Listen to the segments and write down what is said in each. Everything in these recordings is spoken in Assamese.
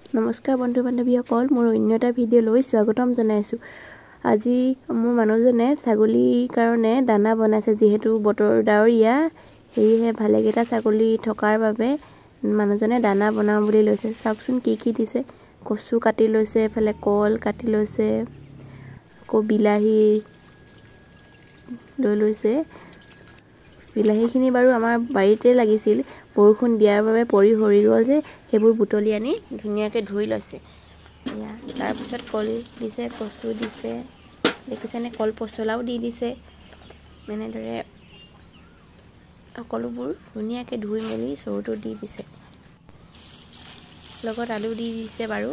নমস্কাৰ বন্ধু বান্ধৱীসকল, মোৰ অন্য এটা ভিডিঅ'লৈ স্বাগতম জনাইছোঁ। আজি মোৰ মানুহজনে ছাগলীৰ কাৰণে দানা বনাইছে। যিহেতু বতৰ ডাৱৰীয়া, সেয়েহে ভালেকেইটা ছাগলী থকাৰ বাবে মানুহজনে দানা বনাওঁ বুলি লৈছে। চাওকচোন কি কি দিছে। কচু কাটি লৈছে, এফালে কল কাটি লৈছে, আকৌ বিলাহী লৈ লৈছে। বিলাহীখিনি বাৰু আমাৰ বাৰীতে লাগিছিল, বৰষুণ দিয়াৰ বাবে পৰি সৰি গ'ল যে, সেইবোৰ বুটলি আনি ধুনীয়াকৈ ধুই লৈছে। এয়া তাৰপিছত কল দিছে, কচু দিছে, দেখিছেনে, কল পচলাও দি দিছে। এনেদৰে সকলোবোৰ ধুনীয়াকৈ ধুই মেলি চৰুটো দি দিছে। লগত আলু দি দিছে বাৰু।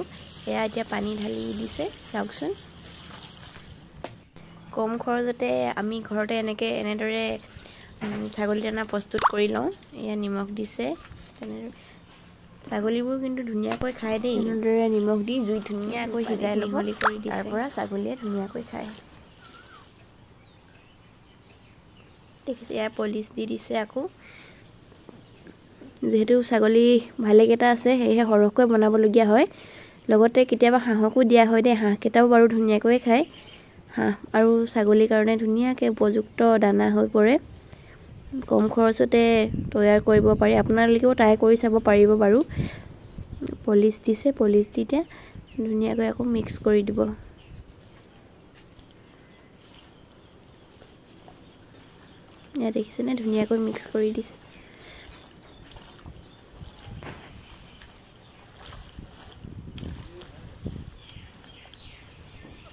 এয়া এতিয়া পানী ঢালি দিছে। চাওকচোন, কম খৰচতে আমি ঘৰতে এনেদৰে ছাগলী দানা প্ৰস্তুত কৰি লওঁ। এয়া নিমখ দিছে। তেনেদৰে ছাগলীবোৰ কিন্তু ধুনীয়াকৈ খায় দেই। এনেদৰে নিমখ দি জুইত ধুনীয়াকৈ সিজাই মিহলি কৰি দিছে। তাৰপৰা ছাগলীয়ে ধুনীয়াকৈ খায়। দেখিছে, ইয়াৰ পলিচ দি দিছে। আকৌ যিহেতু ছাগলী ভালেকেইটা আছে, সেয়েহে সৰহকৈ বনাবলগীয়া হয়। লগতে কেতিয়াবা হাঁহকো দিয়া হয় দেই। হাঁহকেইটাও বাৰু ধুনীয়াকৈ খায়। হাঁহ আৰু ছাগলীৰ কাৰণে ধুনীয়াকৈ উপযুক্ত দানা হৈ পৰে। কম খৰচতে তৈয়াৰ কৰিব পাৰি। আপোনালোকেও ট্ৰাই কৰি চাব পাৰিব বাৰু। পলিচ দিছে, পলিচ দি এতিয়া ধুনীয়াকৈ আকৌ মিক্স কৰি দিব। ইয়াত দেখিছেনে, ধুনীয়াকৈ মিক্স কৰি দিছে।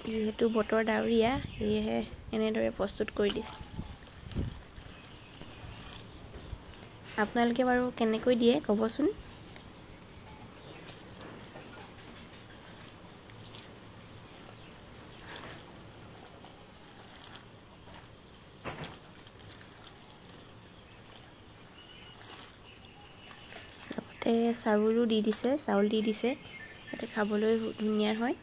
যিহেতু বতৰ ডাৱৰীয়া, সেয়েহে এনেদৰে প্ৰস্তুত কৰি দিছে। আপোনালোকে বাৰু কেনেকৈ দিয়ে ক'বচোন। লগতে চাউলো দি দিছে, যাতে খাবলৈ ধুনীয়া হয়।